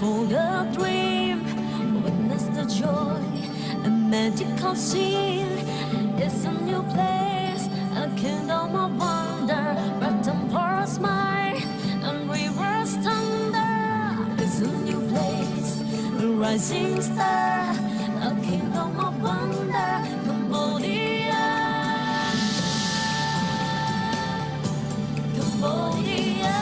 for the dream, witness the joy, a magical scene. It's a new place, a kingdom of wonder, written for a smile, and rivers thunder. It's a new place, a rising star, a kingdom of wonder, Cambodia, Cambodia.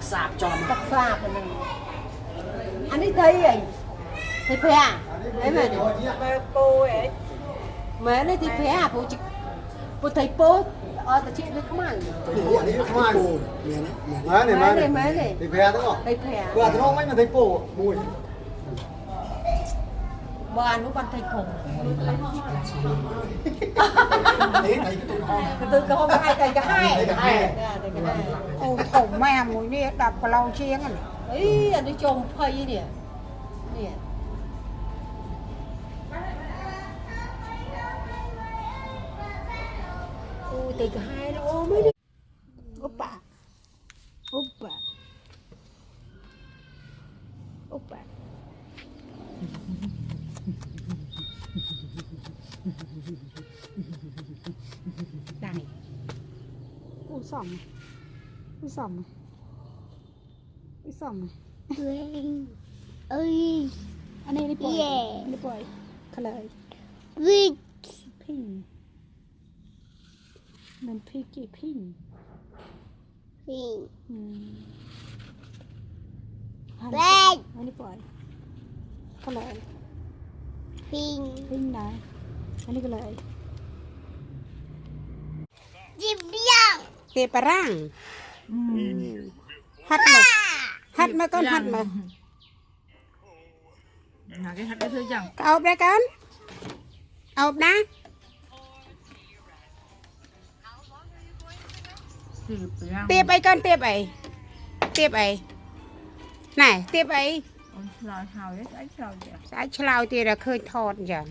Sạp tròn Tắc sạp rồi này. Anh đi thấy vậy? Thấy phê à? Đấy mà cô ấy. Mẹ này thì phê à? Cô thấy bố ta chị với không ăn. Mẹ này. Thì phê đúng không? Thấy phê à? Vừa thì nó mấy mà thấy bố mùi. Bà ăn lúc ăn thấy khủng. Từ cái hôm hai thầy cái hai. Ôi khổng mẹ mùi nè đập vào lau chiếng à. Ý anh đi trồng phây nè. Nè. Ôi từ cái hai nó ôm ấy đi. Oppa. Oppa. Oppa. Đây. Ôi sòng. Ôi sòng. Ôi sòng. Ơi. Anh ấy đi bồi. Yeah. Đi bồi. Khá lời. Vịt. Pin. Mình phi kì pin. Vịt. Vịt. Anh đi bồi. Khá lời. Vịt. Pin này. Anh đi khá lời. Chim biang. Tê bà răng. Hát mà con hát mà. cái hạt cái thứ chẳng Ốp đây con. Ốp đó. Tiếp ấy con tiếp ấy. Tiếp ấy. Này tiếp ấy. lòi hào đấy ánh sao vậy Sẽ chlau thì là khơi thọt chẳng.